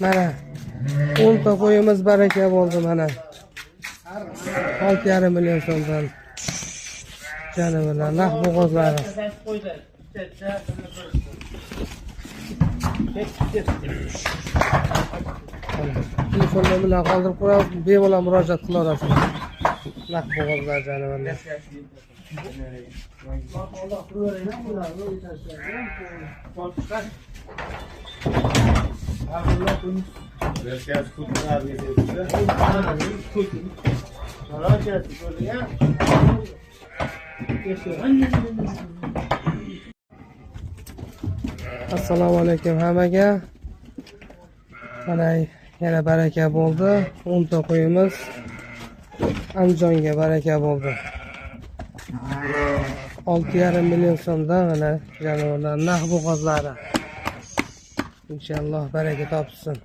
Mana 10 ta qo'yimiz baraka bo'ldi mana. 6,5 million so'mdan. Janabilar naq bo'g'ozlari. Telefonlar bilan qoldirib qo'yamiz, bemalol murojaat qilaverasiz. Naq bo'g'ozlar janabilar. Assalomu alaykum hammaga. Mana yana baraka bo'ldi. 10 ta qo'yimiz Andijonga baraka bo'ldi. 6,5 million so'mdan mana janovorlar naq bo'g'ozlari. Inshaalloh baraka topsin.